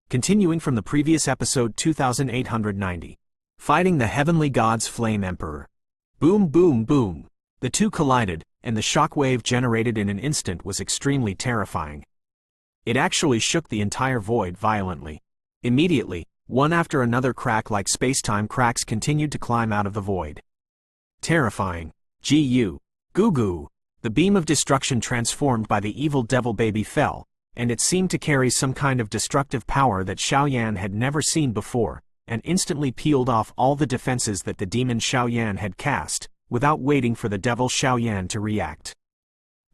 Continuing from the previous episode 2890. Fighting the Heavenly God's Flame Emperor. Boom boom boom. The two collided, and the shockwave generated in an instant was extremely terrifying. It actually shook the entire void violently. Immediately, one after another crack-like space-time cracks continued to climb out of the void. Terrifying. Goo goo. The beam of destruction transformed by the evil devil baby fell, and it seemed to carry some kind of destructive power that Xiaoyan had never seen before, and instantly peeled off all the defenses that the demon Xiaoyan had cast, without waiting for the devil Xiaoyan to react.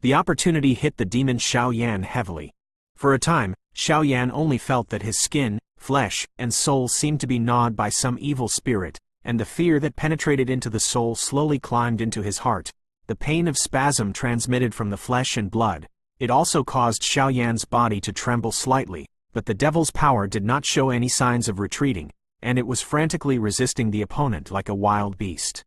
The opportunity hit the demon Xiaoyan heavily. For a time, Xiaoyan only felt that his skin, flesh, and soul seemed to be gnawed by some evil spirit, and the fear that penetrated into the soul slowly climbed into his heart. The pain of spasm transmitted from the flesh and blood. It also caused Xiaoyan's body to tremble slightly, but the devil's power did not show any signs of retreating, and it was frantically resisting the opponent like a wild beast.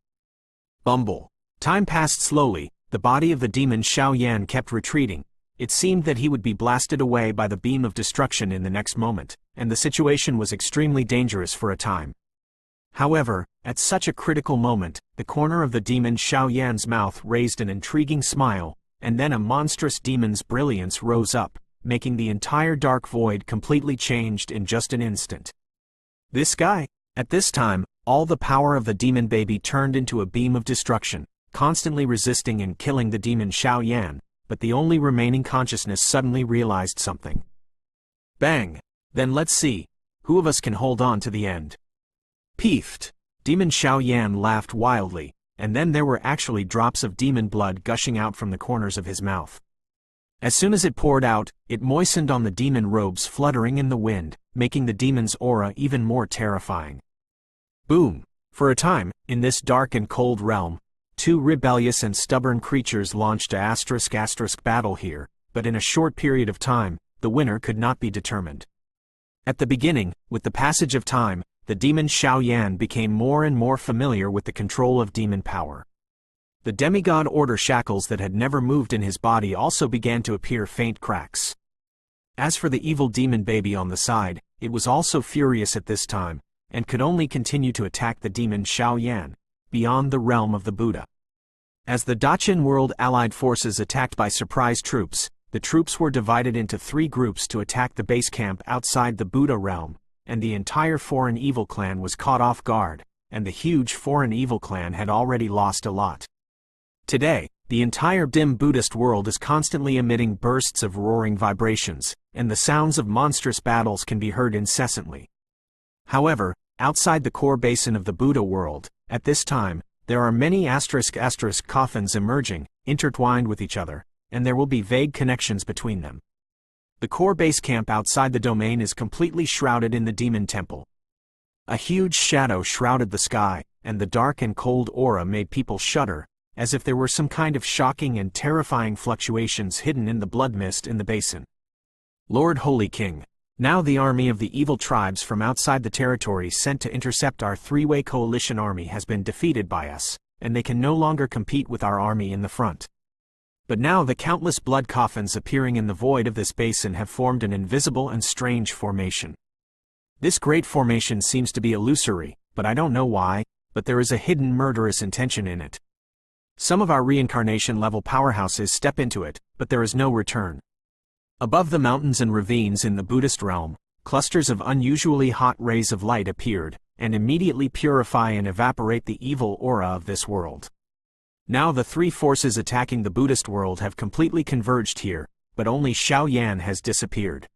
Bumble. Time passed slowly. The body of the demon Xiaoyan kept retreating. It seemed that he would be blasted away by the beam of destruction in the next moment, and the situation was extremely dangerous for a time. However, at such a critical moment, the corner of the demon Xiaoyan's mouth raised an intriguing smile, and then a monstrous demon's brilliance rose up, making the entire dark void completely changed in just an instant. This guy? At this time, all the power of the demon baby turned into a beam of destruction, constantly resisting and killing the demon Xiaoyan, but the only remaining consciousness suddenly realized something. Bang! Then let's see, who of us can hold on to the end? Peefed! Demon Xiaoyan laughed wildly, and then there were actually drops of demon blood gushing out from the corners of his mouth. As soon as it poured out, it moistened on the demon robes fluttering in the wind, making the demon's aura even more terrifying. Boom! For a time, in this dark and cold realm, two rebellious and stubborn creatures launched a *** battle here, but in a short period of time, the winner could not be determined. At the beginning, with the passage of time, the demon Xiaoyan became more and more familiar with the control of demon power. The demigod order shackles that had never moved in his body also began to appear faint cracks. As for the evil demon baby on the side, it was also furious at this time, and could only continue to attack the demon Xiaoyan, beyond the realm of the Buddha. As the Dachin world allied forces attacked by surprise troops, the troops were divided into three groups to attack the base camp outside the Buddha realm, and the entire foreign evil clan was caught off guard, and the huge foreign evil clan had already lost a lot. Today, the entire dim Buddhist world is constantly emitting bursts of roaring vibrations, and the sounds of monstrous battles can be heard incessantly. However, outside the core basin of the Buddha world, at this time, there are many ** coffins emerging, intertwined with each other, and there will be vague connections between them. The core base camp outside the domain is completely shrouded in the demon temple. A huge shadow shrouded the sky, and the dark and cold aura made people shudder, as if there were some kind of shocking and terrifying fluctuations hidden in the blood mist in the basin. Lord Holy King. Now the army of the evil tribes from outside the territory sent to intercept our three-way coalition army has been defeated by us, and they can no longer compete with our army in the front. But now the countless blood coffins appearing in the void of this basin have formed an invisible and strange formation. This great formation seems to be illusory, but I don't know why, but there is a hidden murderous intention in it. Some of our reincarnation-level powerhouses step into it, but there is no return. Above the mountains and ravines in the Buddhist realm, clusters of unusually hot rays of light appeared, and immediately purify and evaporate the evil aura of this world. Now the three forces attacking the Buddhist world have completely converged here, but only Xiaoyan has disappeared.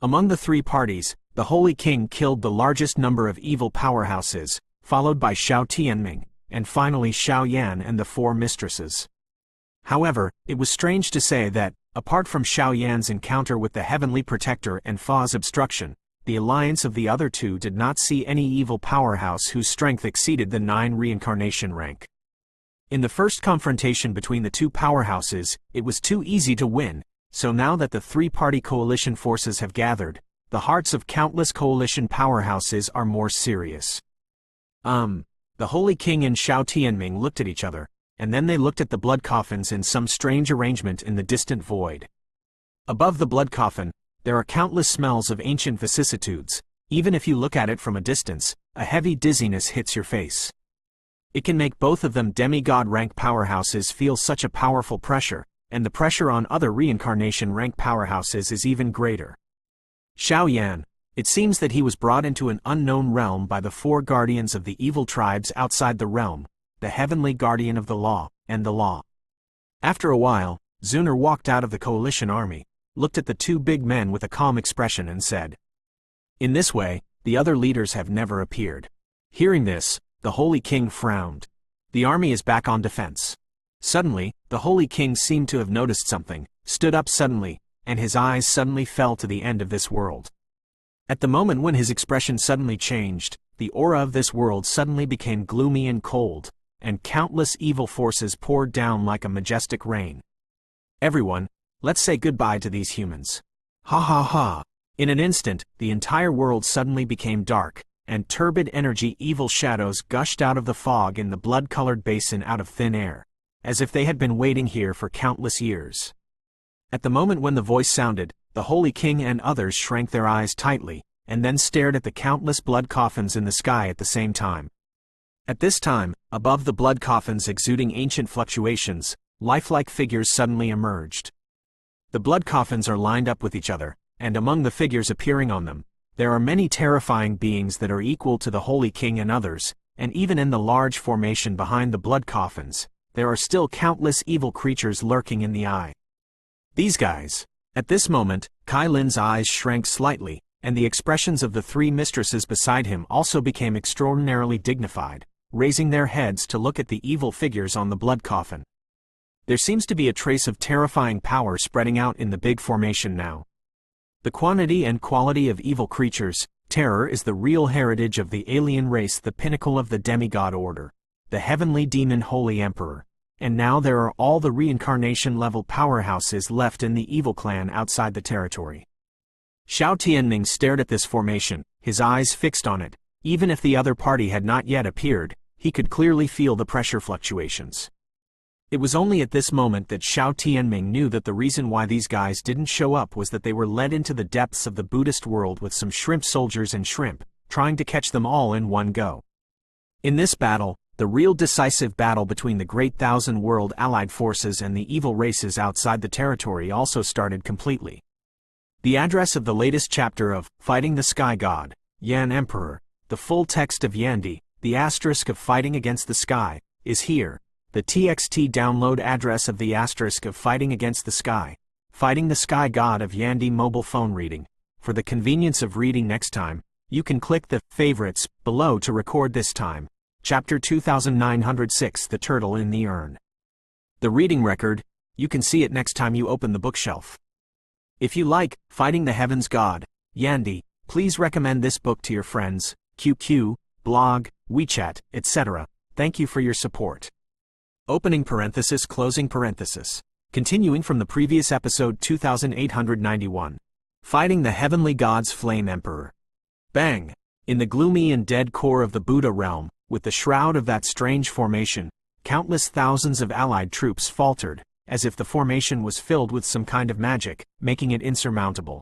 Among the three parties, the Holy King killed the largest number of evil powerhouses, followed by Xiao Tianming, and finally Xiaoyan and the four mistresses. However, it was strange to say that, apart from Xiaoyan's encounter with the Heavenly Protector and Fa's obstruction, the alliance of the other two did not see any evil powerhouse whose strength exceeded the 9 reincarnation rank. In the first confrontation between the two powerhouses, it was too easy to win, so now that the three-party coalition forces have gathered, the hearts of countless coalition powerhouses are more serious. The Holy King and Xiao Tianming looked at each other, and then they looked at the blood coffins in some strange arrangement in the distant void. Above the blood coffin, there are countless smells of ancient vicissitudes. Even if you look at it from a distance, a heavy dizziness hits your face. It can make both of them demigod rank powerhouses feel such a powerful pressure, and the pressure on other reincarnation rank powerhouses is even greater. Xiao Yan. It seems that he was brought into an unknown realm by the four guardians of the evil tribes outside the realm, the heavenly guardian of the law, and the law. After a while, Zuner walked out of the coalition army, looked at the two big men with a calm expression and said, "In this way, the other leaders have never appeared." Hearing this, the Holy King frowned. The army is back on defense. Suddenly, the Holy King seemed to have noticed something, stood up suddenly, and his eyes suddenly fell to the end of this world. At the moment when his expression suddenly changed, the aura of this world suddenly became gloomy and cold, and countless evil forces poured down like a majestic rain. "Everyone, let's say goodbye to these humans." Ha ha ha. In an instant, the entire world suddenly became dark, and turbid energy evil shadows gushed out of the fog in the blood-colored basin out of thin air, as if they had been waiting here for countless years. At the moment when the voice sounded, the Holy King and others shrank their eyes tightly, and then stared at the countless blood coffins in the sky at the same time. At this time, above the blood coffins exuding ancient fluctuations, lifelike figures suddenly emerged. The blood coffins are lined up with each other, and among the figures appearing on them, there are many terrifying beings that are equal to the Holy King and others, and even in the large formation behind the blood coffins, there are still countless evil creatures lurking in the eye. These guys. At this moment, Kai Lin's eyes shrank slightly, and the expressions of the three mistresses beside him also became extraordinarily dignified, raising their heads to look at the evil figures on the blood coffin. There seems to be a trace of terrifying power spreading out in the big formation now. The quantity and quality of evil creatures, terror is the real heritage of the alien race, the pinnacle of the demigod order, the heavenly demon Holy Emperor, and now there are all the reincarnation-level powerhouses left in the evil clan outside the territory. Xiao Tianming stared at this formation, his eyes fixed on it. Even if the other party had not yet appeared, he could clearly feel the pressure fluctuations. It was only at this moment that Xiao Tianming knew that the reason why these guys didn't show up was that they were led into the depths of the Buddhist world with some shrimp soldiers and shrimp, trying to catch them all in one go. In this battle, the real decisive battle between the Great Thousand World Allied Forces and the evil races outside the territory also started completely. The address of the latest chapter of Fighting the Sky God, Yan Emperor, the full text of Yandi, the asterisk of Fighting Against the Sky, is here. The TXT download address of the asterisk of Fighting Against the Sky, Fighting the Sky God of Yandi mobile phone reading. For the convenience of reading next time, you can click the favorites below to record this time. Chapter 2906, The Turtle in the Urn. The reading record, you can see it next time you open the bookshelf. If you like Fighting the Heavens God, Yandi, please recommend this book to your friends, QQ, blog, WeChat, etc. Thank you for your support. Opening parenthesis, closing parenthesis. Continuing from the previous episode 2891. Fighting the Heavenly God's Flame Emperor. Bang! In the gloomy and dead core of the Buddha realm, with the shroud of that strange formation, countless thousands of allied troops faltered, as if the formation was filled with some kind of magic, making it insurmountable.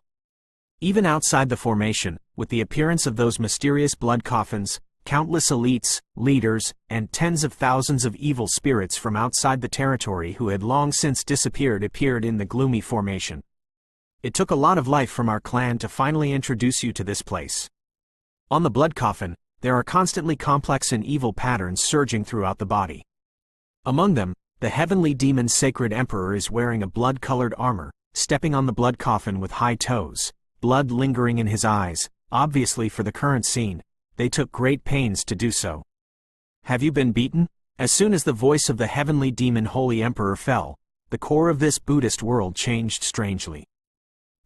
Even outside the formation, with the appearance of those mysterious blood coffins, countless elites, leaders, and tens of thousands of evil spirits from outside the territory who had long since disappeared appeared in the gloomy formation. It took a lot of life from our clan to finally introduce you to this place. On the blood coffin, there are constantly complex and evil patterns surging throughout the body. Among them, the heavenly demon Sacred Emperor is wearing a blood-colored armor, stepping on the blood coffin with high toes, blood lingering in his eyes. Obviously for the current scene, they took great pains to do so. Have you been beaten? As soon as the voice of the heavenly demon Holy Emperor fell, the core of this Buddhist world changed strangely.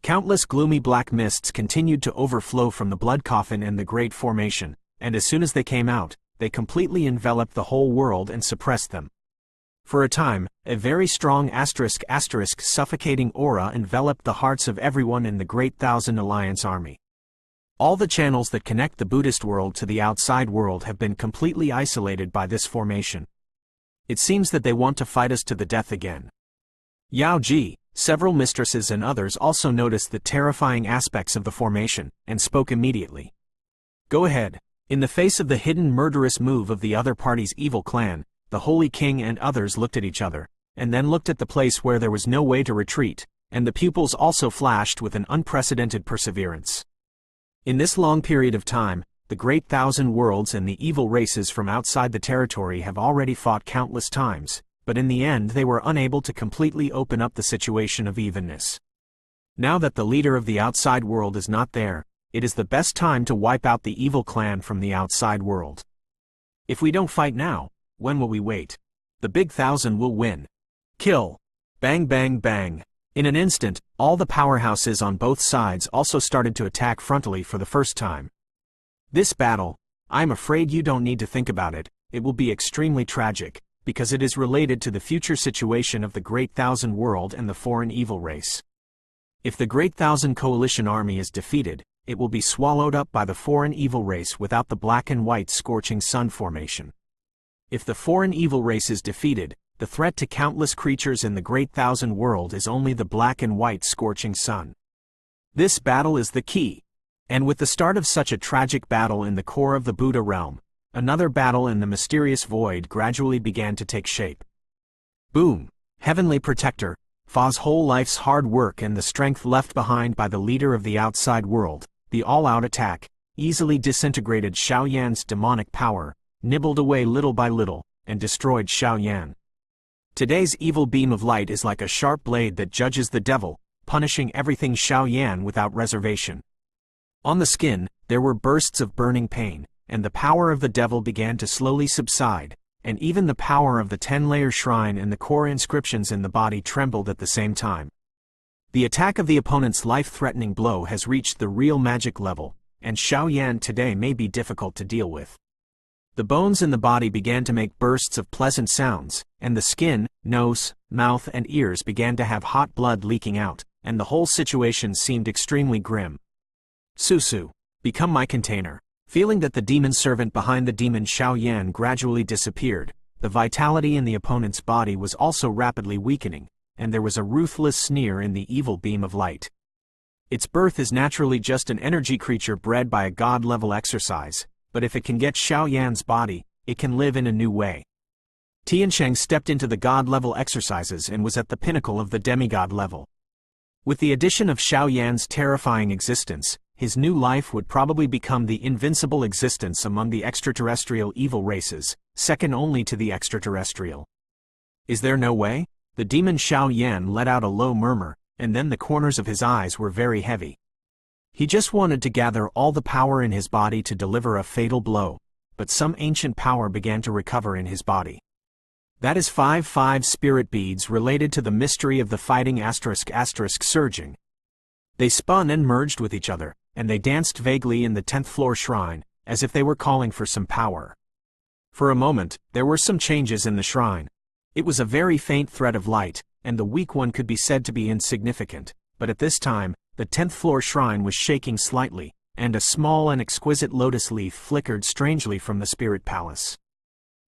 Countless gloomy black mists continued to overflow from the blood coffin and the great formation, and as soon as they came out, they completely enveloped the whole world and suppressed them. For a time, a very strong asterisk suffocating aura enveloped the hearts of everyone in the Great Thousand Alliance army. All the channels that connect the Buddhist world to the outside world have been completely isolated by this formation. It seems that they want to fight us to the death again. Yao Ji, Several mistresses and others also noticed the terrifying aspects of the formation, and spoke immediately. Go ahead. In the face of the hidden murderous move of the other party's evil clan, the Holy King and others looked at each other, and then looked at the place where there was no way to retreat, and the pupils also flashed with an unprecedented perseverance. In this long period of time, the great thousand worlds and the evil races from outside the territory have already fought countless times, but in the end they were unable to completely open up the situation of evenness. Now that the leader of the outside world is not there, it is the best time to wipe out the evil clan from the outside world. If we don't fight now, when will we wait? The big thousand will win. Kill. Bang bang bang. In an instant, all the powerhouses on both sides also started to attack frontally for the first time. This battle, I'm afraid you don't need to think about it, it will be extremely tragic, because it is related to the future situation of the Great Thousand World and the foreign evil race. If the Great Thousand Coalition army is defeated, it will be swallowed up by the foreign evil race without the black and white scorching sun formation. If the foreign evil race is defeated, the threat to countless creatures in the Great Thousand World is only the black and white scorching sun. This battle is the key. And with the start of such a tragic battle in the core of the Buddha realm, another battle in the mysterious void gradually began to take shape. Boom! Heavenly Protector, Fa's whole life's hard work and the strength left behind by the leader of the outside world, the all-out attack, easily disintegrated Xiao Yan's demonic power, nibbled away little by little, and destroyed Xiao Yan. Today's evil beam of light is like a sharp blade that judges the devil, punishing everything Xiao Yan without reservation. On the skin, there were bursts of burning pain, and the power of the devil began to slowly subside, and even the power of the 10-layer shrine and the core inscriptions in the body trembled at the same time. The attack of the opponent's life-threatening blow has reached the real magic level, and Xiao Yan today may be difficult to deal with. The bones in the body began to make bursts of pleasant sounds, and the skin, nose, mouth and ears began to have hot blood leaking out, and the whole situation seemed extremely grim. Susu, become my container. Feeling that the demon servant behind the demon Xiao Yan gradually disappeared, the vitality in the opponent's body was also rapidly weakening, and there was a ruthless sneer in the evil beam of light. Its birth is naturally just an energy creature bred by a god-level exercise, but if it can get Xiao Yan's body, it can live in a new way. Tiansheng stepped into the god-level exercises and was at the pinnacle of the demigod level. With the addition of Xiao Yan's terrifying existence, his new life would probably become the invincible existence among the extraterrestrial evil races, second only to the extraterrestrial. Is there no way? The demon Xiao Yan let out a low murmur, and then the corners of his eyes were very heavy. He just wanted to gather all the power in his body to deliver a fatal blow, but some ancient power began to recover in his body. That is 5 spirit beads related to the mystery of the fighting *** surging. They spun and merged with each other, and they danced vaguely in the 10th floor shrine, as if they were calling for some power. For a moment, there were some changes in the shrine. It was a very faint thread of light, and the weak one could be said to be insignificant, but at this time, the 10th floor shrine was shaking slightly, and a small and exquisite lotus leaf flickered strangely from the spirit palace.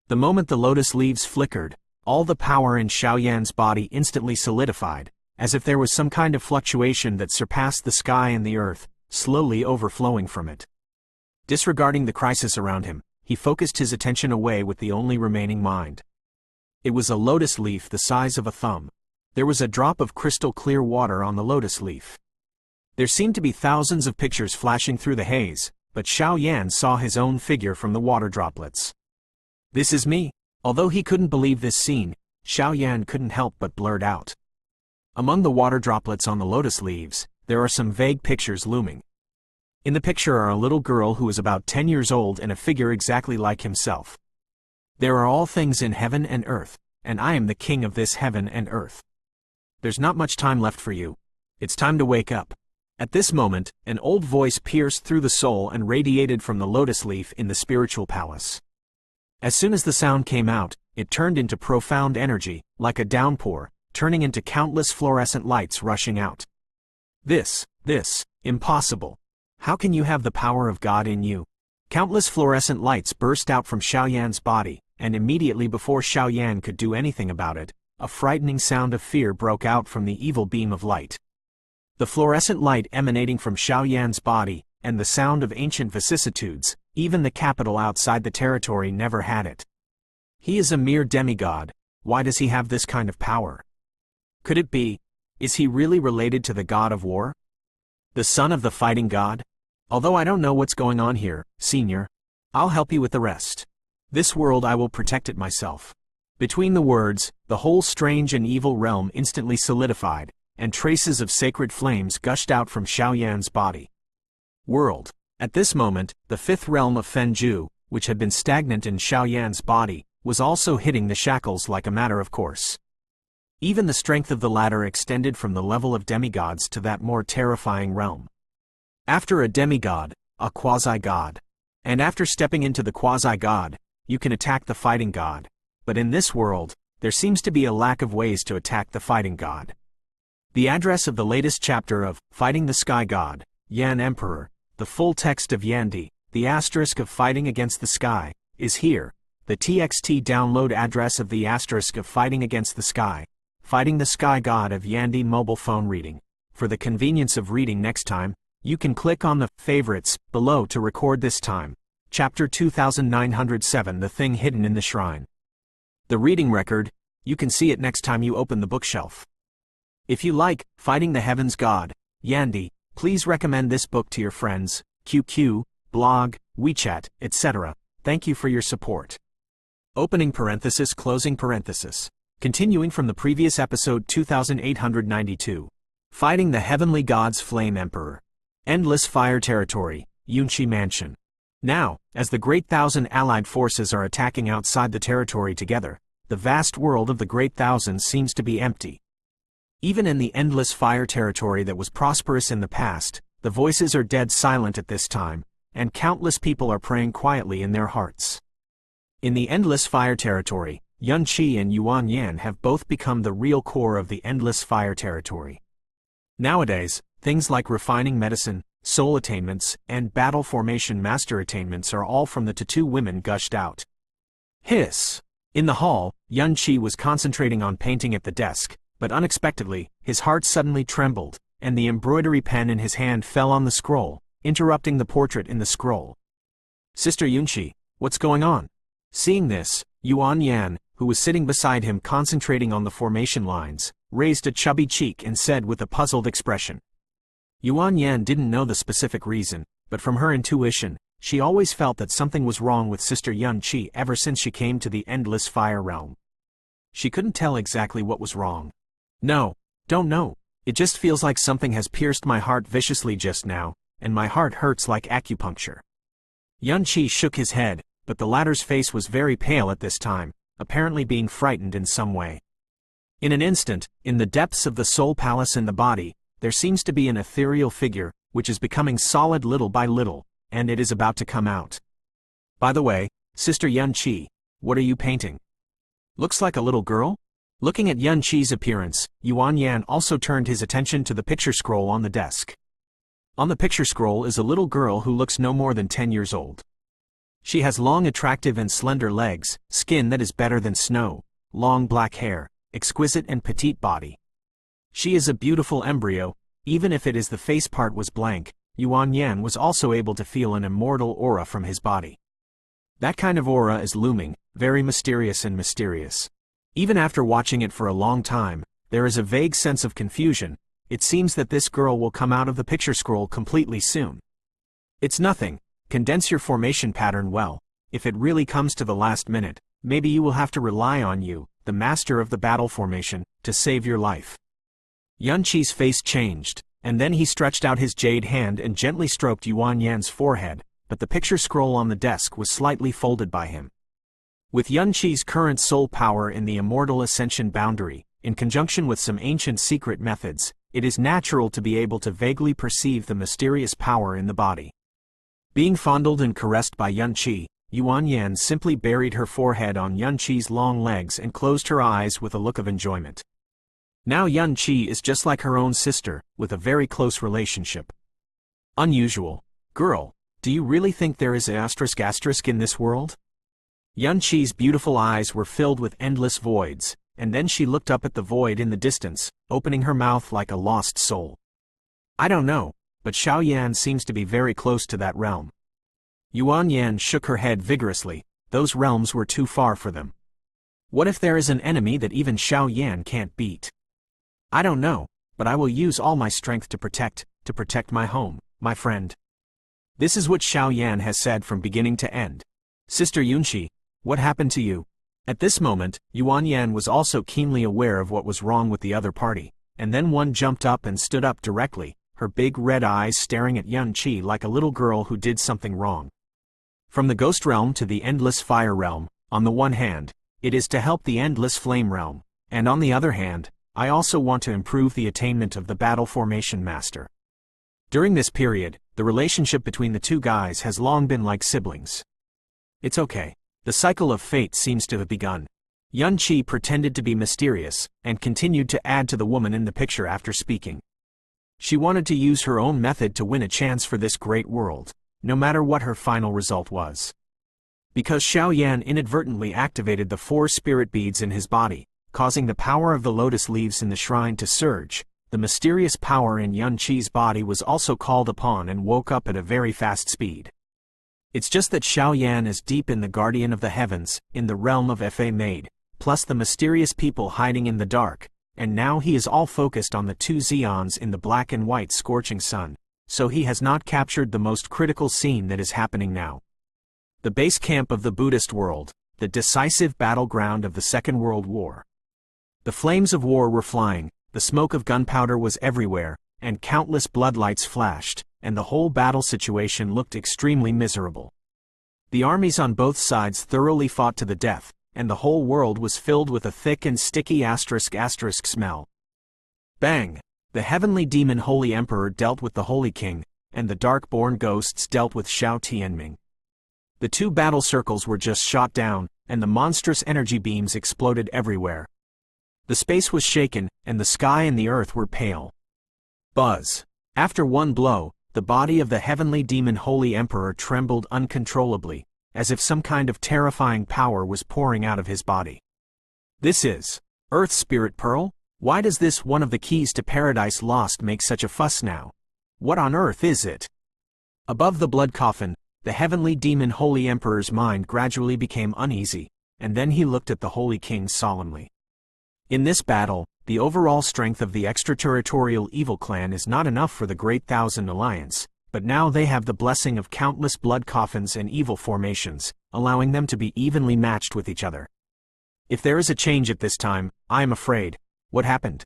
The moment the lotus leaves flickered, all the power in Xiao Yan's body instantly solidified, as if there was some kind of fluctuation that surpassed the sky and the earth, slowly overflowing from it. Disregarding the crisis around him, he focused his attention away with the only remaining mind. It was a lotus leaf the size of a thumb. There was a drop of crystal clear water on the lotus leaf. There seemed to be thousands of pictures flashing through the haze, but Xiao Yan saw his own figure from the water droplets. This is me. Although he couldn't believe this scene, Xiao Yan couldn't help but blurt out. Among the water droplets on the lotus leaves, there are some vague pictures looming. In the picture are a little girl who is about 10 years old and a figure exactly like himself. There are all things in heaven and earth, and I am the king of this heaven and earth. There's not much time left for you. It's time to wake up. At this moment, an old voice pierced through the soul and radiated from the lotus leaf in the spiritual palace. As soon as the sound came out, it turned into profound energy, like a downpour, turning into countless fluorescent lights rushing out. This, impossible. How can you have the power of God in you? Countless fluorescent lights burst out from Xiao Yan's body, and immediately before Xiao Yan could do anything about it, a frightening sound of fear broke out from the evil beam of light. The fluorescent light emanating from Xiao Yan's body, and the sound of ancient vicissitudes, even the capital outside the territory never had it. He is a mere demigod. Why does he have this kind of power? Could it be? Is he really related to the god of war? The son of the fighting god? Although I don't know what's going on here, Senior. I'll help you with the rest. This world I will protect it myself. Between the words, the whole strange and evil realm instantly solidified, and traces of sacred flames gushed out from Xiao Yan's body. World. At this moment, the fifth realm of Fenju, which had been stagnant in Xiao Yan's body, was also hitting the shackles like a matter of course. Even the strength of the latter extended from the level of demigods to that more terrifying realm. After a demigod, a quasi-god. And after stepping into the quasi-god, you can attack the fighting god. But in this world, there seems to be a lack of ways to attack the fighting god. The address of the latest chapter of Fighting the Sky God, Yan Emperor, the full text of Yandi, the asterisk of Fighting Against the Sky, is here. The TXT download address of the asterisk of Fighting Against the Sky, Fighting the Sky God of Yandi mobile phone reading. For the convenience of reading next time, you can click on the favorites below to record this time. Chapter 2907, The Thing Hidden in the Shrine. The reading record, you can see it next time you open the bookshelf. If you like Fighting the Heavens God, Yandi, please recommend this book to your friends, QQ, blog, WeChat, etc. Thank you for your support. Opening parenthesis, closing parenthesis. Continuing from the previous episode 2892. Fighting the Heavenly God's Flame Emperor. Endless Fire Territory, Yunchi Mansion. Now, as the Great Thousand allied forces are attacking outside the territory together, the vast world of the Great Thousand seems to be empty. Even in the Endless Fire Territory that was prosperous in the past, the voices are dead silent at this time, and countless people are praying quietly in their hearts. In the Endless Fire Territory, Yun Qi and Yuan Yan have both become the real core of the Endless Fire Territory. Nowadays, things like refining medicine, soul attainments, and battle formation master attainments are all from the Tattoo women gushed out. Hiss! In the hall, Yun Qi was concentrating on painting at the desk, but unexpectedly, his heart suddenly trembled, and the embroidery pen in his hand fell on the scroll, interrupting the portrait in the scroll. Sister Yunqi, what's going on? Seeing this, Yuan Yan, who was sitting beside him concentrating on the formation lines, raised a chubby cheek and said with a puzzled expression. Yuan Yan didn't know the specific reason, but from her intuition, she always felt that something was wrong with Sister Yun Qi ever since she came to the Endless Fire Realm. She couldn't tell exactly what was wrong. No, don't know. It just feels like something has pierced my heart viciously just now, and my heart hurts like acupuncture. Yun Qi shook his head, but the latter's face was very pale at this time, apparently being frightened in some way. In an instant, in the depths of the soul palace in the body, there seems to be an ethereal figure, which is becoming solid little by little, and it is about to come out. By the way, Sister Yun Qi, what are you painting? Looks like a little girl? Looking at Yun Qi's appearance, Yuan Yan also turned his attention to the picture scroll on the desk. On the picture scroll is a little girl who looks no more than 10 years old. She has long, attractive and slender legs, skin that is better than snow, long black hair, exquisite and petite body. She is a beautiful embryo. Even if it is the face part was blank, Yuan Yan was also able to feel an immortal aura from his body. That kind of aura is looming, very mysterious and mysterious. Even after watching it for a long time, there is a vague sense of confusion. It seems that this girl will come out of the picture scroll completely soon. It's nothing. Condense your formation pattern well. If it really comes to the last minute, maybe you will have to rely on you, the master of the battle formation, to save your life. Yun Qi's face changed, and then he stretched out his jade hand and gently stroked Yuan Yan's forehead, but the picture scroll on the desk was slightly folded by him. With Yun Qi's current soul power in the immortal ascension boundary, in conjunction with some ancient secret methods, it is natural to be able to vaguely perceive the mysterious power in the body. Being fondled and caressed by Yun Qi, Yuan Yan simply buried her forehead on Yun Qi's long legs and closed her eyes with a look of enjoyment. Now Yun Qi is just like her own sister, with a very close relationship. Unusual. Girl, do you really think there is an asterisk in this world? Yun Qi's beautiful eyes were filled with endless voids, and then she looked up at the void in the distance, opening her mouth like a lost soul. I don't know, but Xiao Yan seems to be very close to that realm. Yuan Yan shook her head vigorously. Those realms were too far for them. What if there is an enemy that even Xiao Yan can't beat? I don't know, but I will use all my strength to protect my home, my friend. This is what Xiao Yan has said from beginning to end. Sister Yunxi, what happened to you? At this moment, Yuan Yan was also keenly aware of what was wrong with the other party, and then one jumped up and stood up directly, her big red eyes staring at Yun Qi like a little girl who did something wrong. From the Ghost Realm to the Endless Fire Realm, on the one hand, it is to help the Endless Flame Realm, and on the other hand, I also want to improve the attainment of the Battle Formation Master. During this period, the relationship between the two guys has long been like siblings. It's okay. The cycle of fate seems to have begun. Yun Qi pretended to be mysterious, and continued to add to the woman in the picture after speaking. She wanted to use her own method to win a chance for this great world, no matter what her final result was. Because Xiao Yan inadvertently activated the 4 spirit beads in his body, causing the power of the lotus leaves in the shrine to surge, the mysterious power in Yun Qi's body was also called upon and woke up at a very fast speed. It's just that Xiao Yan is deep in the Guardian of the Heavens, in the realm of Fa Maid, plus the mysterious people hiding in the dark, and now he is all focused on the 2 Xeons in the black and white scorching sun, so he has not captured the most critical scene that is happening now. The base camp of the Buddhist world, the decisive battleground of the Second World War. The flames of war were flying, the smoke of gunpowder was everywhere, and countless bloodlights flashed, and the whole battle situation looked extremely miserable. The armies on both sides thoroughly fought to the death, and the whole world was filled with a thick and sticky *** smell. Bang! The heavenly demon Holy Emperor dealt with the Holy King, and the dark-born ghosts dealt with Xiao Tianming. The 2 battle circles were just shot down, and the monstrous energy beams exploded everywhere. The space was shaken, and the sky and the earth were pale. Buzz! After one blow, the body of the heavenly demon Holy Emperor trembled uncontrollably, as if some kind of terrifying power was pouring out of his body. This is Earth Spirit Pearl? Why does this one of the keys to Paradise Lost make such a fuss now? What on earth is it? Above the blood coffin, the heavenly demon Holy Emperor's mind gradually became uneasy, and then he looked at the Holy King solemnly. In this battle, the overall strength of the Extraterritorial Evil Clan is not enough for the Great Thousand Alliance, but now they have the blessing of countless blood coffins and evil formations, allowing them to be evenly matched with each other. If there is a change at this time, I am afraid. What happened?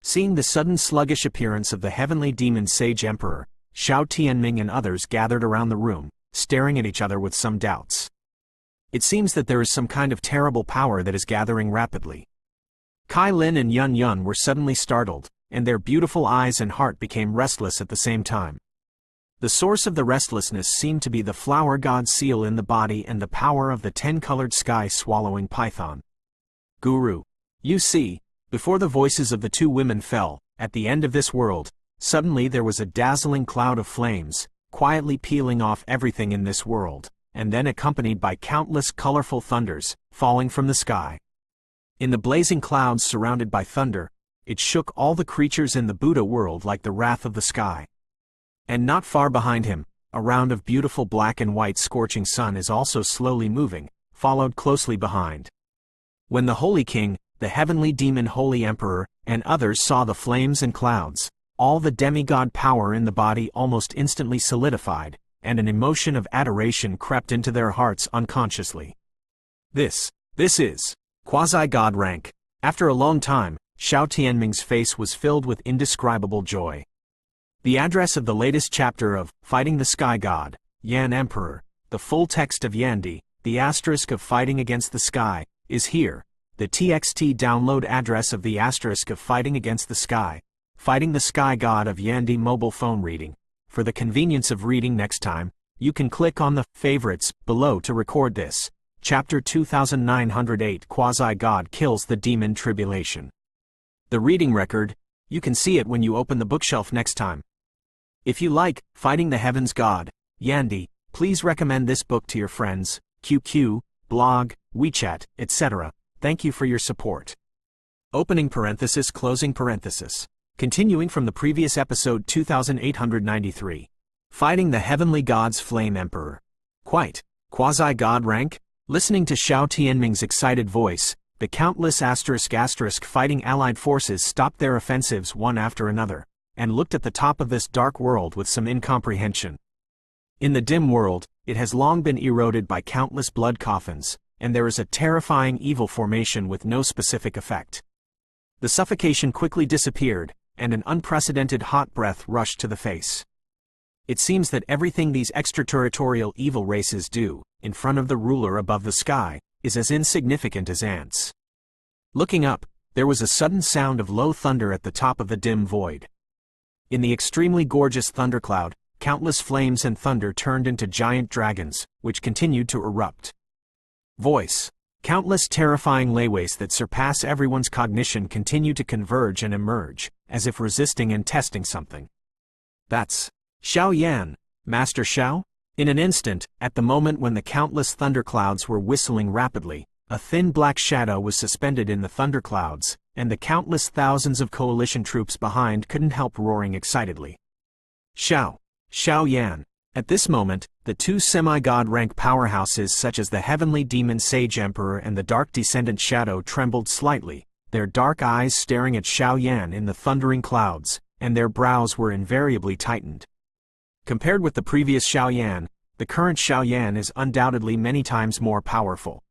Seeing the sudden sluggish appearance of the heavenly demon Sage Emperor, Xiao Tianming and others gathered around the room, staring at each other with some doubts. It seems that there is some kind of terrible power that is gathering rapidly. Kai Lin and Yun Yun were suddenly startled, and their beautiful eyes and heart became restless at the same time. The source of the restlessness seemed to be the flower god seal in the body and the power of the 10-colored sky-swallowing python. Guru, you see, before the voices of the 2 women fell, at the end of this world, suddenly there was a dazzling cloud of flames, quietly peeling off everything in this world, and then accompanied by countless colorful thunders, falling from the sky. In the blazing clouds surrounded by thunder, it shook all the creatures in the Buddha world like the wrath of the sky. And not far behind him, a round of beautiful black and white scorching sun is also slowly moving, followed closely behind. When the Holy King, the heavenly demon Holy Emperor, and others saw the flames and clouds, all the demigod power in the body almost instantly solidified, and an emotion of adoration crept into their hearts unconsciously. This is Quasi-God rank. After a long time, Xiao Tianming's face was filled with indescribable joy. The address of the latest chapter of Fighting the Sky God, Yan Emperor, the full text of Yandi, the asterisk of Fighting Against the Sky, is here. The TXT download address of the asterisk of Fighting Against the Sky, Fighting the Sky God of Yandi mobile phone reading. For the convenience of reading next time, you can click on the favorites below to record this. Chapter 2908 Quasi-God Kills the Demon Tribulation. The reading record, you can see it when you open the bookshelf next time. If you like Fighting the Heavens God, Yandi, please recommend this book to your friends, QQ, blog, WeChat, etc. Thank you for your support. Opening parenthesis, closing parenthesis. Continuing from the previous episode 2893. Fighting the Heavenly God's Flame Emperor. Quasi-God rank? Listening to Xiao Tianming's excited voice, the countless *** fighting allied forces stopped their offensives one after another, and looked at the top of this dark world with some incomprehension. In the dim world, it has long been eroded by countless blood coffins, and there is a terrifying evil formation with no specific effect. The suffocation quickly disappeared, and an unprecedented hot breath rushed to the face. It seems that everything these extraterritorial evil races do, in front of the ruler above the sky, is as insignificant as ants. Looking up, there was a sudden sound of low thunder at the top of the dim void. In the extremely gorgeous thundercloud, countless flames and thunder turned into giant dragons, which continued to erupt. Voice. Countless terrifying layways that surpass everyone's cognition continue to converge and emerge, as if resisting and testing something. That's Xiao Yan, Master Xiao? In an instant, at the moment when the countless thunderclouds were whistling rapidly, a thin black shadow was suspended in the thunderclouds, and the countless thousands of coalition troops behind couldn't help roaring excitedly. Xiao Yan. At this moment, the two semi-god rank powerhouses such as the Heavenly Demon Sage Emperor and the Dark Descendant Shadow trembled slightly, their dark eyes staring at Xiao Yan in the thundering clouds, and their brows were invariably tightened. Compared with the previous Xiao Yan, the current Xiao Yan is undoubtedly many times more powerful.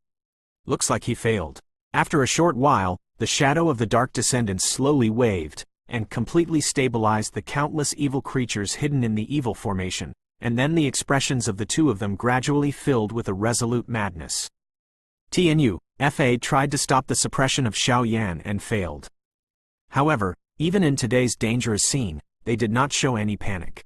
Looks like he failed. After a short while, the shadow of the Dark Descendants slowly waved, and completely stabilized the countless evil creatures hidden in the evil formation, and then the expressions of the two of them gradually filled with a resolute madness. TNU-FA tried to stop the suppression of Xiao Yan and failed. However, even in today's dangerous scene, they did not show any panic.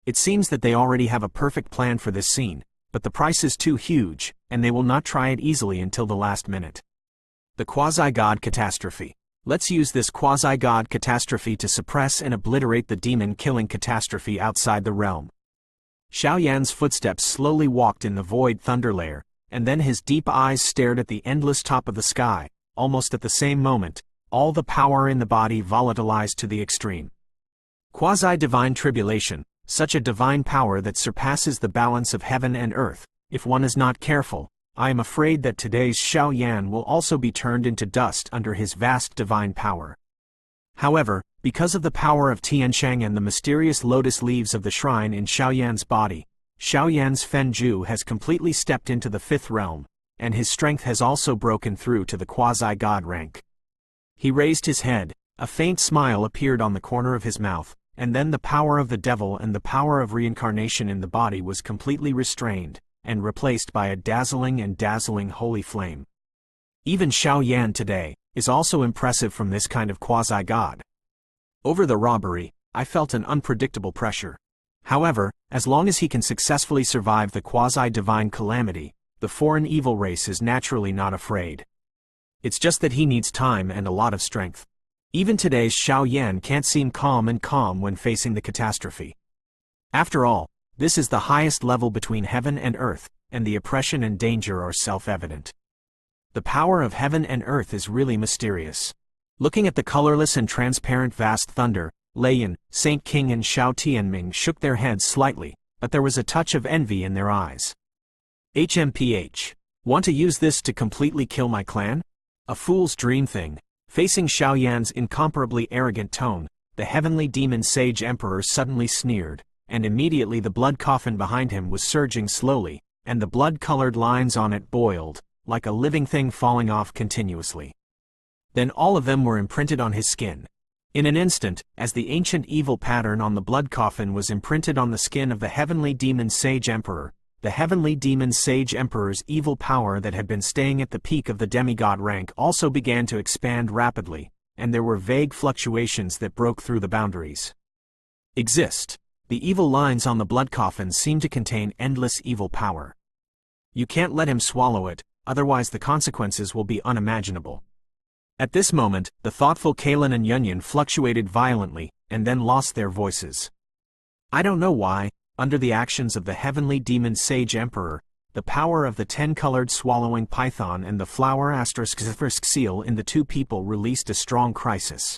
It seems that they already have a perfect plan for this scene, but the price is too huge, and they will not try it easily until the last minute. The Quasi-God Catastrophe. Let's use this Quasi-God Catastrophe to suppress and obliterate the demon-killing catastrophe outside the realm. Xiao Yan's footsteps slowly walked in the void thunder layer, and then his deep eyes stared at the endless top of the sky. Almost at the same moment, all the power in the body volatilized to the extreme. Quasi-divine tribulation. Such a divine power that surpasses the balance of heaven and earth. If one is not careful, I am afraid that today's Xiao Yan will also be turned into dust under his vast divine power. However, because of the power of Tiansheng and the mysterious lotus leaves of the shrine in Xiao Yan's body, Xiao Yan's Fenju has completely stepped into the fifth realm, and his strength has also broken through to the quasi-god rank. He raised his head, a faint smile appeared on the corner of his mouth, and then the power of the devil and the power of reincarnation in the body was completely restrained, and replaced by a dazzling holy flame. Even Xiao Yan today is also impressive from this kind of quasi-god. Over the robbery, I felt an unpredictable pressure. However, as long as he can successfully survive the quasi-divine calamity, the foreign evil race is naturally not afraid. It's just that he needs time and a lot of strength. Even today's Xiao Yan can't seem calm when facing the catastrophe. After all, this is the highest level between heaven and earth, and the oppression and danger are self-evident. The power of heaven and earth is really mysterious. Looking at the colorless and transparent vast thunder, Lei Yan, Saint King and Xiao Tianming shook their heads slightly, but there was a touch of envy in their eyes. HMPH. Want to use this to completely kill my clan? A fool's dream thing. Facing Xiao Yan's incomparably arrogant tone, the Heavenly Demon Sage Emperor suddenly sneered, and immediately the blood coffin behind him was surging slowly, and the blood-colored lines on it boiled, like a living thing falling off continuously. Then all of them were imprinted on his skin. In an instant, as the ancient evil pattern on the blood coffin was imprinted on the skin of the Heavenly Demon Sage Emperor, the Heavenly Demon Sage Emperor's evil power that had been staying at the peak of the demigod rank also began to expand rapidly, and there were vague fluctuations that broke through the boundaries. Exist. The evil lines on the blood coffin seem to contain endless evil power. You can't let him swallow it, otherwise the consequences will be unimaginable. At this moment, the thoughtful Kalen and Yunyan fluctuated violently, and then lost their voices. I don't know why, under the actions of the Heavenly Demon Sage Emperor, the power of the 10-colored swallowing python and the flower asterisk seal in the two people released a strong crisis.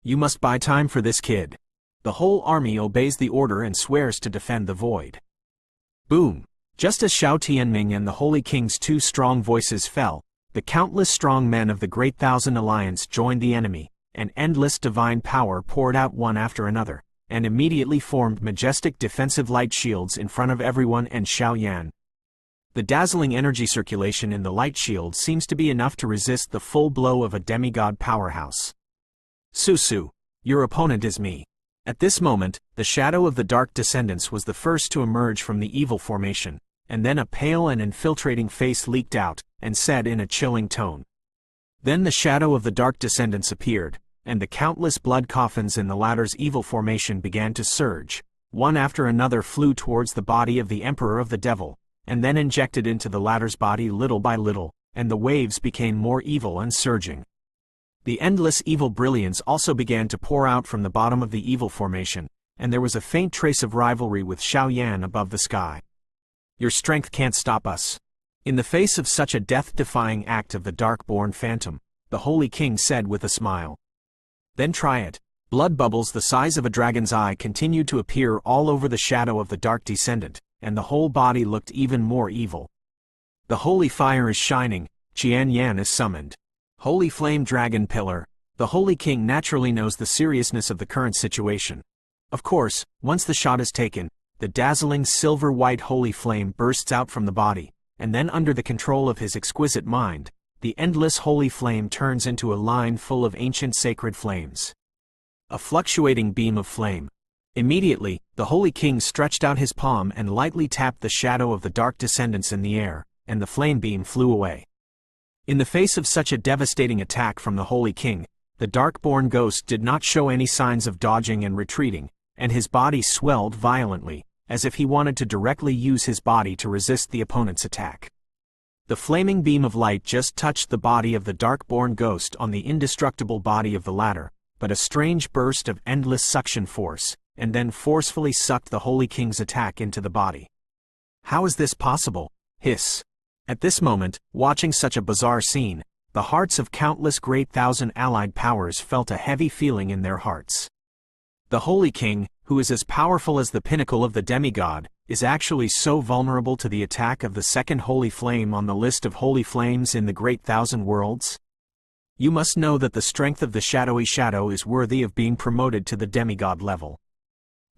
You must buy time for this kid. The whole army obeys the order and swears to defend the void. Boom! Just as Xiao Tianming and the Holy King's two strong voices fell, the countless strong men of the Great Thousand Alliance joined the enemy, and endless divine power poured out one after another, and immediately formed majestic defensive light shields in front of everyone and Xiao Yan. The dazzling energy circulation in the light shield seems to be enough to resist the full blow of a demigod powerhouse. Su, your opponent is me. At this moment, the shadow of the Dark Descendants was the first to emerge from the evil formation, and then a pale and infiltrating face leaked out, and said in a chilling tone. Then the shadow of the Dark Descendants appeared, and the countless blood coffins in the latter's evil formation began to surge. One after another flew towards the body of the Emperor of the Devil, and then injected into the latter's body little by little, and the waves became more evil and surging. The endless evil brilliance also began to pour out from the bottom of the evil formation, and there was a faint trace of rivalry with Xiao Yan above the sky. Your strength can't stop us. In the face of such a death-defying act of the Dark-born Phantom, the Holy King said with a smile. Then try it. Blood bubbles the size of a dragon's eye continued to appear all over the shadow of the Dark Descendant, and the whole body looked even more evil. The holy fire is shining, Qian Yan is summoned. Holy Flame Dragon Pillar. The Holy King naturally knows the seriousness of the current situation. Of course, once the shot is taken, the dazzling silver-white holy flame bursts out from the body, and then under the control of his exquisite mind, the endless holy flame turns into a line full of ancient sacred flames. A fluctuating beam of flame. Immediately, the Holy King stretched out his palm and lightly tapped the shadow of the Dark Descendants in the air, and the flame beam flew away. In the face of such a devastating attack from the Holy King, the Dark-born ghost did not show any signs of dodging and retreating, and his body swelled violently, as if he wanted to directly use his body to resist the opponent's attack. The flaming beam of light just touched the body of the Dark-born ghost on the indestructible body of the latter, but a strange burst of endless suction force, and then forcefully sucked the Holy King's attack into the body. How is this possible? Hiss. At this moment, watching such a bizarre scene, the hearts of countless great thousand allied powers felt a heavy feeling in their hearts. The Holy King, who is as powerful as the pinnacle of the demigod, is actually so vulnerable to the attack of the second holy flame on the list of holy flames in the Great Thousand Worlds? You must know that the strength of the shadowy shadow is worthy of being promoted to the demigod level.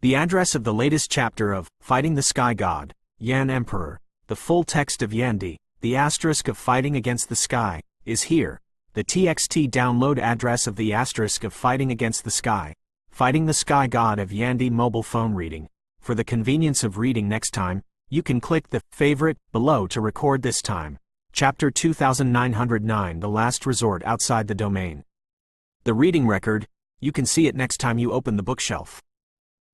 The address of the latest chapter of Fighting the Sky God, Yan Emperor, the full text of Yandi, the asterisk of Fighting Against the Sky, is here. The TXT download address of the asterisk of Fighting Against the Sky, Fighting the Sky God of Yandi mobile phone reading. For the convenience of reading next time, you can click the favorite below to record this time. Chapter 2909, The Last Resort outside the domain. The reading record, you can see it next time you open the bookshelf.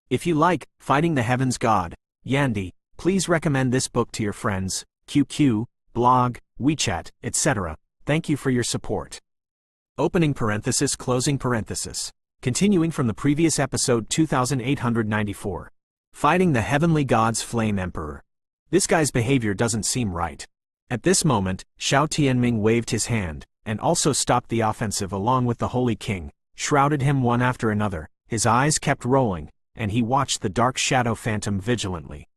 If you like Fighting the Heavens God, Yandi, please recommend this book to your friends, QQ, blog, WeChat, etc. Thank you for your support. Opening parenthesis, closing parenthesis. Continuing from the previous episode 2894. Fighting the Heavenly God's Flame Emperor. This guy's behavior doesn't seem right. At this moment, Xiao Tianming waved his hand, and also stopped the offensive along with the Holy King, shrouded him one after another, his eyes kept rolling, and he watched the dark shadow phantom vigilantly.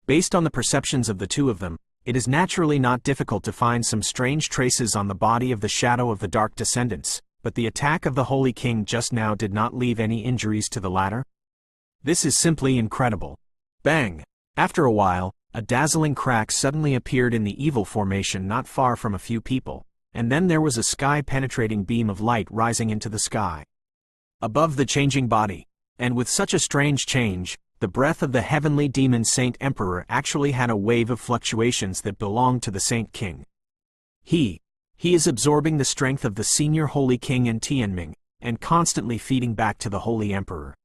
Based on the perceptions of the two of them, it is naturally not difficult to find some strange traces on the body of the shadow of the Dark Descendants, but the attack of the Holy King just now did not leave any injuries to the latter. This is simply incredible. Bang! After a while, a dazzling crack suddenly appeared in the evil formation not far from a few people, and then there was a sky-penetrating beam of light rising into the sky. Above the changing body, and with such a strange change, the breath of the heavenly demon Saint Emperor actually had a wave of fluctuations that belonged to the Saint King. He is absorbing the strength of the senior Holy King and Tianming, and constantly feeding back to the Holy Emperor.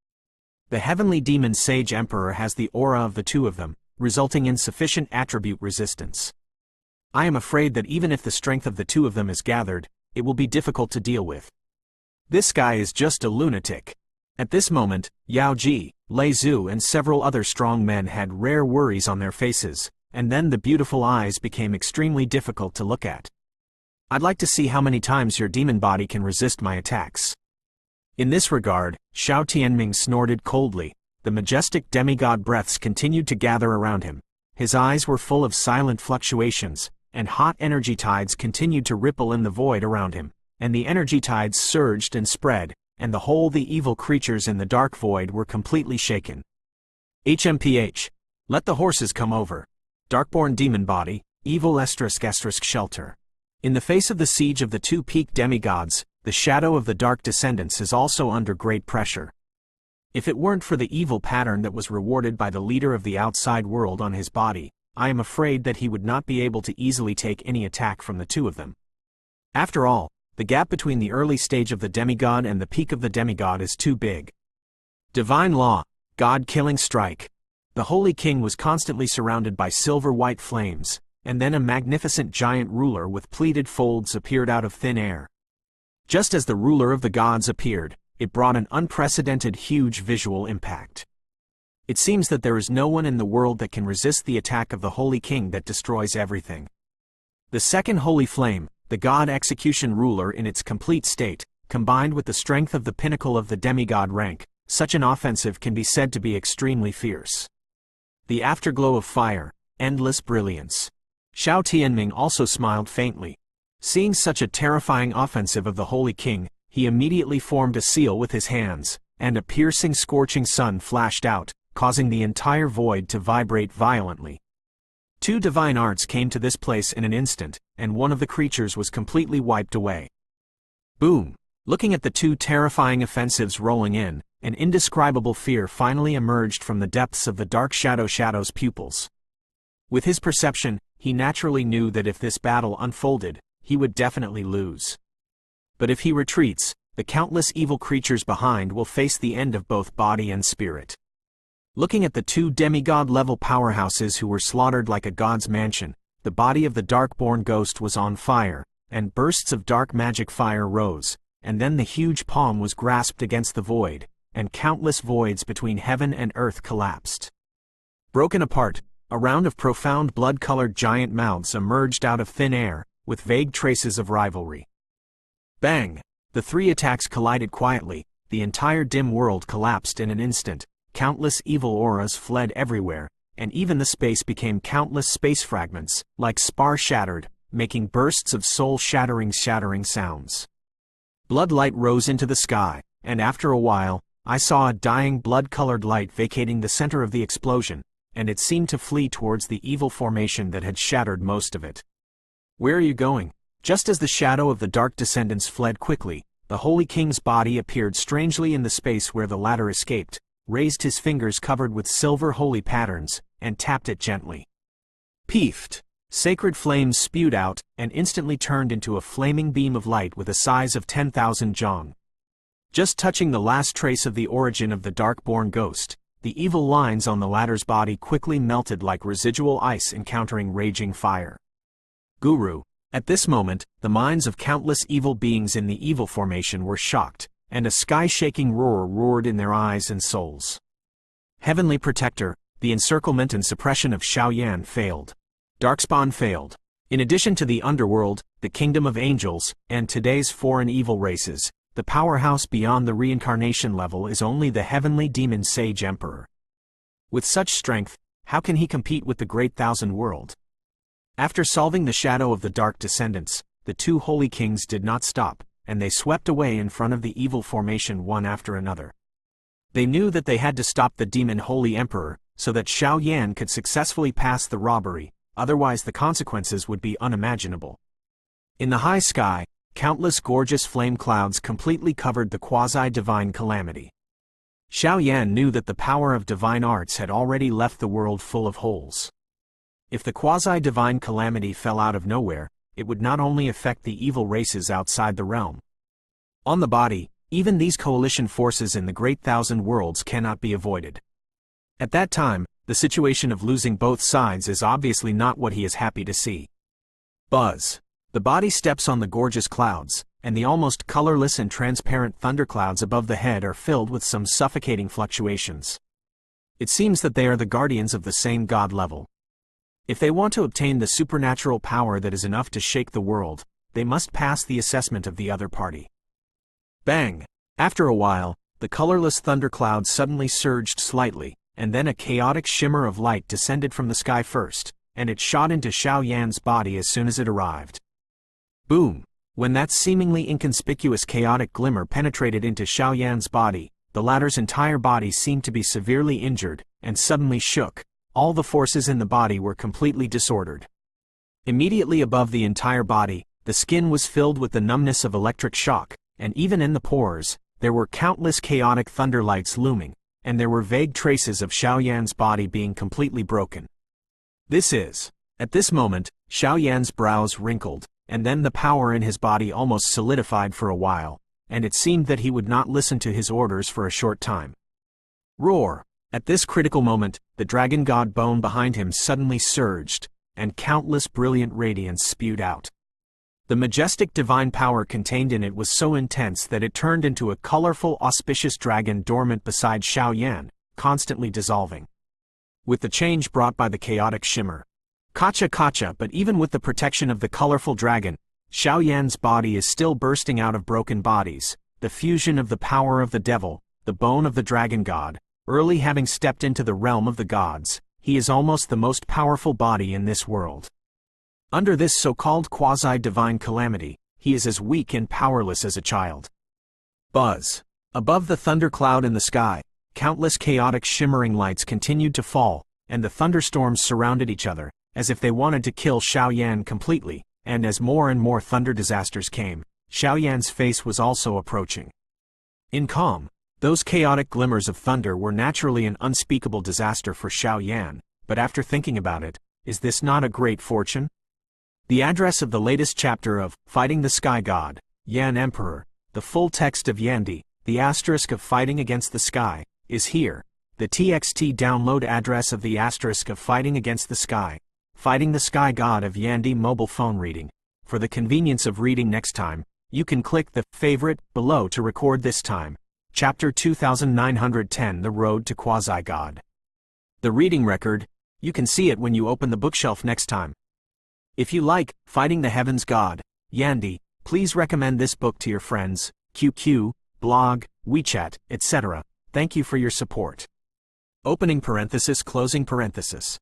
The heavenly demon Sage Emperor has the aura of the two of them, resulting in sufficient attribute resistance. I am afraid that even if the strength of the two of them is gathered, it will be difficult to deal with. This guy is just a lunatic. At this moment, Yao Ji, Lei Zhu and several other strong men had rare worries on their faces, and then the beautiful eyes became extremely difficult to look at. I'd like to see how many times your demon body can resist my attacks. In this regard, Xiao Tianming snorted coldly. The majestic demigod breaths continued to gather around him. His eyes were full of silent fluctuations, and hot energy tides continued to ripple in the void around him, and the energy tides surged and spread, and the evil creatures in the dark void were completely shaken. HMPH. Let the horses come over. Darkborn demon body, evil *** shelter. In the face of the siege of the two peak demigods, the shadow of the dark descendants is also under great pressure. If it weren't for the evil pattern that was rewarded by the leader of the outside world on his body, I am afraid that he would not be able to easily take any attack from the two of them. After all, the gap between the early stage of the demigod and the peak of the demigod is too big. Divine law, God-killing strike. The Holy King was constantly surrounded by silver-white flames, and then a magnificent giant ruler with pleated folds appeared out of thin air. Just as the ruler of the gods appeared, it brought an unprecedented huge visual impact. It seems that there is no one in the world that can resist the attack of the Holy King that destroys everything. The second holy flame, the God execution ruler in its complete state, combined with the strength of the pinnacle of the demigod rank, such an offensive can be said to be extremely fierce. The afterglow of fire, endless brilliance. Xiao Tianming also smiled faintly. Seeing such a terrifying offensive of the Holy King, he immediately formed a seal with his hands, and a piercing scorching sun flashed out, causing the entire void to vibrate violently. Two divine arts came to this place in an instant, and one of the creatures was completely wiped away. Boom! Looking at the two terrifying offensives rolling in, an indescribable fear finally emerged from the depths of the dark Shadow's pupils. With his perception, he naturally knew that if this battle unfolded, he would definitely lose. But if he retreats, the countless evil creatures behind will face the end of both body and spirit. Looking at the two demigod-level powerhouses who were slaughtered like a god's mansion, the body of the dark-born ghost was on fire, and bursts of dark magic fire rose, and then the huge palm was grasped against the void, and countless voids between heaven and earth collapsed. Broken apart, a round of profound blood-colored giant mouths emerged out of thin air, with vague traces of rivalry. Bang! The three attacks collided quietly, the entire dim world collapsed in an instant, countless evil auras fled everywhere, and even the space became countless space fragments, like spar shattered, making bursts of soul-shattering sounds. Blood light rose into the sky, and after a while, I saw a dying blood-colored light vacating the center of the explosion, and it seemed to flee towards the evil formation that had shattered most of it. Where are you going? Just as the shadow of the dark descendants fled quickly, the Holy King's body appeared strangely in the space where the latter escaped, raised his fingers covered with silver holy patterns, and tapped it gently. Peefed! Sacred flames spewed out, and instantly turned into a flaming beam of light with a size of 10,000 zhong. Just touching the last trace of the origin of the dark-born ghost, the evil lines on the latter's body quickly melted like residual ice encountering raging fire. Guru! At this moment, the minds of countless evil beings in the evil formation were shocked, and a sky-shaking roar roared in their eyes and souls. Heavenly Protector, the encirclement and suppression of Xiaoyan failed. Darkspawn failed. In addition to the underworld, the kingdom of angels, and today's foreign evil races, the powerhouse beyond the reincarnation level is only the heavenly demon sage emperor. With such strength, how can he compete with the great thousand world? After solving the shadow of the dark descendants, the two holy kings did not stop, and they swept away in front of the evil formation one after another. They knew that they had to stop the demon holy emperor, so that Xiaoyan could successfully pass the robbery, otherwise the consequences would be unimaginable. In the high sky, countless gorgeous flame clouds completely covered the quasi-divine calamity. Xiaoyan knew that the power of divine arts had already left the world full of holes. If the quasi-divine calamity fell out of nowhere, it would not only affect the evil races outside the realm. On the body, even these coalition forces in the great thousand worlds cannot be avoided. At that time, the situation of losing both sides is obviously not what he is happy to see. Buzz. The body steps on the gorgeous clouds, and the almost colorless and transparent thunderclouds above the head are filled with some suffocating fluctuations. It seems that they are the guardians of the same god level. If they want to obtain the supernatural power that is enough to shake the world, they must pass the assessment of the other party. Bang! After a while, the colorless thundercloud suddenly surged slightly, and then a chaotic shimmer of light descended from the sky first, and it shot into Xiao Yan's body as soon as it arrived. Boom! When that seemingly inconspicuous chaotic glimmer penetrated into Xiao Yan's body, the latter's entire body seemed to be severely injured, and suddenly shook. All the forces in the body were completely disordered. Immediately above the entire body, the skin was filled with the numbness of electric shock, and even in the pores, there were countless chaotic thunder lights looming, and there were vague traces of Xiao Yan's body being completely broken. At this moment, Xiao Yan's brows wrinkled, and then the power in his body almost solidified for a while, and it seemed that he would not listen to his orders for a short time. Roar! At this critical moment, the dragon god bone behind him suddenly surged, and countless brilliant radiance spewed out. The majestic divine power contained in it was so intense that it turned into a colorful, auspicious dragon dormant beside Xiao Yan, constantly dissolving. With the change brought by the chaotic shimmer. Kacha, but even with the protection of the colorful dragon, Xiao Yan's body is still bursting out of broken bodies, the fusion of the power of the devil, the bone of the dragon god. Early having stepped into the realm of the gods, he is almost the most powerful body in this world. Under this so-called quasi-divine calamity, he is as weak and powerless as a child. Buzz! Above the thundercloud in the sky, countless chaotic shimmering lights continued to fall, and the thunderstorms surrounded each other, as if they wanted to kill Xiao Yan completely, and as more and more thunder disasters came, Xiao Yan's face was also approaching. In calm, those chaotic glimmers of thunder were naturally an unspeakable disaster for Xiao Yan, but after thinking about it, is this not a great fortune? The address of the latest chapter of Fighting the Sky God, Yan Emperor, the full text of Yandi, the asterisk of Fighting Against the Sky, is here. The TXT download address of the asterisk of Fighting Against the Sky, Fighting the Sky God of Yandi mobile phone reading. For the convenience of reading next time, you can click the favorite below to record this time. Chapter 2910 The Road to Quasi-God. The reading record, you can see it when you open the bookshelf next time. If you like Fighting the Heavens God, Yandi, please recommend this book to your friends, QQ, blog, WeChat, etc. Thank you for your support. Opening parenthesis, closing parenthesis.